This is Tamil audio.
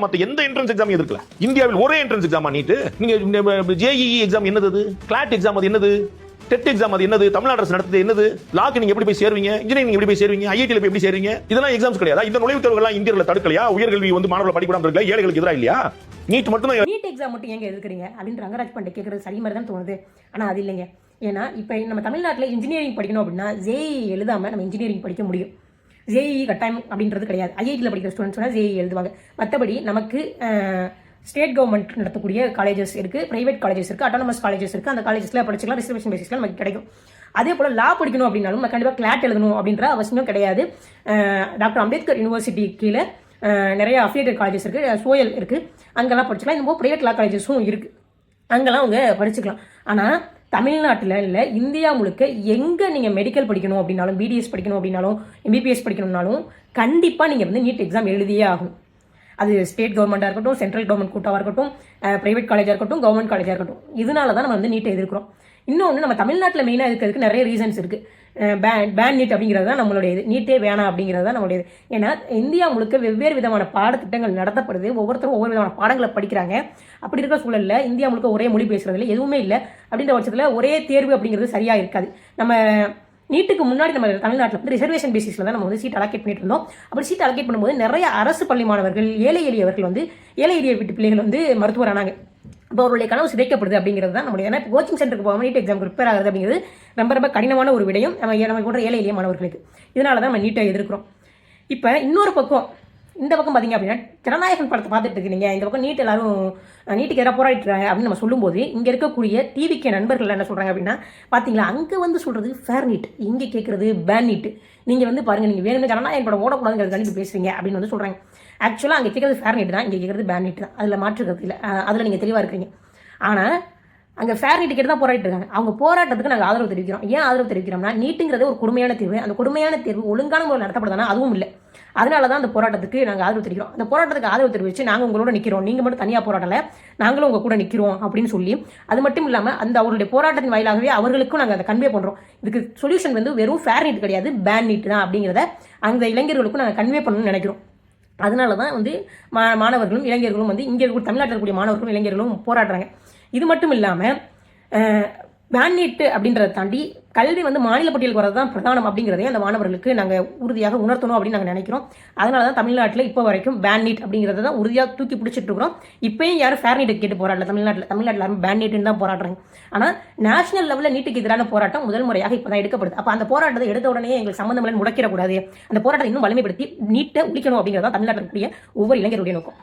மத்த எந்த என்ட்ரன்ஸ் எக்ஸாம் எதிர்க்கல. இந்தியாவில் ஒரே என்ட்ரன்ஸ் எக்ஸாமா நீட்? நீங்க ஜேஇஇ எக்ஸாம் என்னது, கிளாட் எக்ஸாம் அது என்னது, டெட் எக்ஸாம் அது என்னது, தமிழ்நாடு அரசு நடத்துது என்னது, லாக்கு நீங்க எப்படி போய் சேருவீங்க, இன்ஜினியரிங் எப்படி போய் சேருவீங்க, ஐஐடில எப்படி சேருவீங்க? இதெல்லாம் எக்ஸாம்ஸ் கிடையாதா? இந்த நுழைவுத் தேர்வுகள் இந்தியர்களை தடுக்கலையா? உயர்கல்வி வந்து மாணவர்கள் படிக்கூடாம இருக்கல, ஏழைகளுக்கு எதிராக இல்லையா? நீட் மட்டும் தான். நீட் எக்ஸாம் மட்டும் ஏங்க எதிர்க்கிறீங்க அப்படின்னு ரங்கராஜ் பாண்டே கேட்கறது சரி மாதிரி தான் தோணுது. ஆனா அது இல்லைங்க. ஏன்னா இப்போ நம்ம தமிழ்நாட்டில் இன்ஜினியரிங் படிக்கணும் அப்படின்னா ஜேஇ எழுதாம நம்ம இன்ஜினியரிங் படிக்க முடியும். ஜேஇ கட்டாயம் அப்படின்றது கிடையாது. ஐஐடியில் படிக்கிற ஸ்டூடெண்ட்ஸ் ஜேஇ எழுதுவாங்க. மற்றபடி நமக்கு ஸ்டேட் கவர்மெண்ட் நடத்தக்கூடிய காலேஜஸ் இருக்குது, ப்ரைவேட் காலேஜஸ் இருக்குது, அட்டானமஸ் காலேஜஸ் இருக்குது. அந்த காலேஜஸில் படிச்சுக்கலாம், ரிசர்வேஷன் பேசிஸில் நமக்கு கிடைக்கும். அதே போல் லா படிக்கணும் அப்படின்னாலும் கண்டிப்பாக கிளாட் எழுதணும் அப்படின்ற அவசியம் கிடையாது. டாக்டர் அம்பேத்கர் யூனிவர்சிட்டி கீழே நிறைய அஃபிலியேட்டட் காலேஜஸ் இருக்குது, சோயல் இருக்குது, அங்கெல்லாம் படிச்சுக்கலாம். இந்த போது ப்ரைவேட் லா காலேஜஸும் இருக்குது, அங்கெல்லாம் அவங்க படிச்சுக்கலாம். ஆனால் தமிழ்நாட்டில் இல்லை, இந்தியா முழுக்க எங்கே நீங்கள் மெடிக்கல் படிக்கணும் அப்படின்னாலும், பிடிஎஸ் படிக்கணும் அப்படின்னாலும், எம்பிபிஎஸ் படிக்கணும்னாலும் கண்டிப்பாக நீங்கள் வந்து நீட் எக்ஸாம் எழுதியே ஆகும். அது ஸ்டேட் கவர்மெண்ட்டாக இருக்கட்டும், சென்ட்ரல் கவர்மெண்ட் கூட்டாக இருக்கட்டும், ப்ரைவேட் காலேஜாக இருக்கட்டும், கவர்மெண்ட் காலேஜாக இருக்கட்டும். இதனால தான் நம்ம வந்து நீட்டை எதிர்க்கிறோம். இன்னொன்று, நம்ம தமிழ்நாட்டில் மெயினாக இருக்கிறதுக்கு நிறைய ரீசன்ஸ் இருக்குது. பேன் நீட் அப்படிங்கிறது தான் நம்மளுடைய இது. நீட்டே வேணாம் அப்படிங்கிறது தான் நம்மளுடைய இது. ஏன்னா இந்தியா முழுக்க வெவ்வேறு விதமான பாடத்திட்டங்கள் நடத்தப்படுது, ஒவ்வொருத்தரும் ஒவ்வொரு விதமான பாடங்களை படிக்கிறாங்க. அப்படி இருக்கிற சூழலில் இந்தியா முழுக்க ஒரே மொழி பேசுறதுல எதுவுமே இல்லை. அப்படின்ற பட்சத்தில் ஒரே தேர்வு அப்படிங்கிறது சரியாக இருக்காது. நம்ம நீட்டுக்கு முன்னாடி நம்ம தமிழ்நாட்டில் வந்து ரிசர்வேஷன் பேசிஸில் தான் நம்ம வந்து சீட் அலோகேட் பண்ணிட்டு இருந்தோம். அப்படி சீட் அலோகேட் பண்ணும்போது நிறைய அரசு பள்ளி மாணவர்கள், ஏழை எளியவர்கள் வந்து ஏழை எளிய வீட்டு பிள்ளைகள் வந்து மருத்துவர் ஆனாங்க. இப்போ அவருடைய கனவு சிதைக்கப்படுது அப்படிங்கிறது தான் நம்மளுடைய. ஏன்னா கோச்சிங் சென்டருக்கு போகாமல் நீட் எக்ஸாம் ப்ரிப்பேர் ஆகுது அப்படிங்கிறது ரொம்ப ரொம்ப கடினமான ஒரு விடயம் நம்ம போன்ற ஏழை எளிய மாணவர்களுக்கு. இதனால தான் நம்ம நீட்டை எதிர்க்கிறோம். இப்போ இன்னொரு பக்கம், இந்த பக்கம் பார்த்தீங்க அப்படின்னா ஜனநாயகன் படத்தை பார்த்துட்டு இருக்கீங்க. இந்த பக்கம் நீட் எல்லாரும் நீட்டுக்கு எதிராக போராடிட்டுறாங்க அப்படின்னு நம்ம சொல்லும்போது, இங்கே இருக்கக்கூடிய டிவிக்கு நண்பர்கள் என்ன சொல்கிறாங்க அப்படின்னா, பார்த்தீங்களா அங்கே வந்து சொல்கிறது ஃபேர் நீட், இங்கே கேட்குறது பேன் நீட். நீங்கள் வந்து பாருங்கள், நீங்கள் வேணும்னு ஜனநாயகன் படம் ஓடக்கூடாதுங்கிறது கண்டிப்பாக பேசுறீங்க அப்படின்னு வந்து சொல்கிறாங்க. ஆக்சுவலாக அங்கே கேட்குறது ஃபேர் நீட் தான், இங்கே கேட்குறது பேன் நீட் தான். அதில் மாற்றுக்கிறது இல்லை, அதில் நீங்கள் தெளிவாக இருக்கிறீங்க. ஆனால் அங்கே ஃபேர் நீட் கேட்டு தான் போராடிட்டு இருக்காங்க. அவங்க போராட்டத்துக்கு நாங்கள் ஆதரவு தெரிவிக்கிறோம். ஏன் ஆதரவு தெரிவிக்கிறோம்னா, நீட்டுங்கிறது ஒரு கொடுமையான தேர்வு. அந்த கொடுமையான தேர்வு ஒழுங்கான முறையில் நடத்தப்படுதானா அதுவும் இல்லை. அதனால தான் அந்த போராட்டத்துக்கு நாங்கள் ஆதரவு தெரிவிக்கிறோம். அந்த போராட்டத்துக்கு ஆதரவு தெரிவித்து நாங்கள் உங்களோட நிற்கிறோம், நீங்கள் மட்டும் தனியாக போராட்டலை, நாங்களும் உங்கள் கூட நிற்கிறோம் அப்படின்னு சொல்லி, அது மட்டும் இல்லாமல் அந்த அவருடைய போராட்டத்தின் வாயிலாகவே அவர்களுக்கும் நாங்கள் அதை கன்வே பண்ணுறோம். இதுக்கு சொல்யூஷன் வந்து வெறும் ஃபேர் நீட் கிடையாது, பேன் நீட் தான் அப்படிங்கிறத அந்த இளைஞர்களுக்கும் நாங்கள் கன்வே பண்ணணும்னு நினைக்கிறோம். அதனால தான் வந்து மாணவர்களும் இளைஞர்களும் வந்து இங்கே தமிழ்நாட்டில் இருக்கக்கூடிய மாணவர்களும் இளைஞர்களும் போராடுறாங்க. இது மட்டும் இல்லாமல் பேன் நீட் அப்படின்றத தாண்டி கல்வி வந்து மாநில பட்டியலுக்கு வரது தான் பிரதானம் அப்படிங்கிறதையும் அந்த மாணவர்களுக்கு நாங்கள் உறுதியாக உணர்த்தணும் அப்படின்னு நாங்கள் நினைக்கிறோம். அதனால தான் தமிழ்நாட்டில் இப்போ வரைக்கும் பேன் நீட் அப்படிங்கிறத தான் உறுதியாக தூக்கி பிடிச்சிட்டு இருக்கிறோம். இப்போயும் யாரும் ஃபேர் நீட்டை கேட்டு போராடல தமிழ்நாட்டில் யாரும் பேன் நீட்டுன்னு தான் போராடுறாங்க. ஆனால் நேஷனல் லெவலில் நீட்டுக்கு எதிரான போராட்டம் முதல் முறையாக இப்போ தான் எடுக்கப்படுது. அப்போ அந்த போராட்டத்தை எடுத்த உடனே எங்களுக்கு சம்மந்தமில்லை முடக்கிடக்கூடாது, அந்த போராட்டத்தை இன்னும் வலிமைப்படுத்தி நீட்டை ஒழிக்கணும் அப்படிங்கிறத தமிழ்நாட்டில் இருக்கக்கூடிய ஒவ்வொரு இளைஞருடைய நோக்கம்.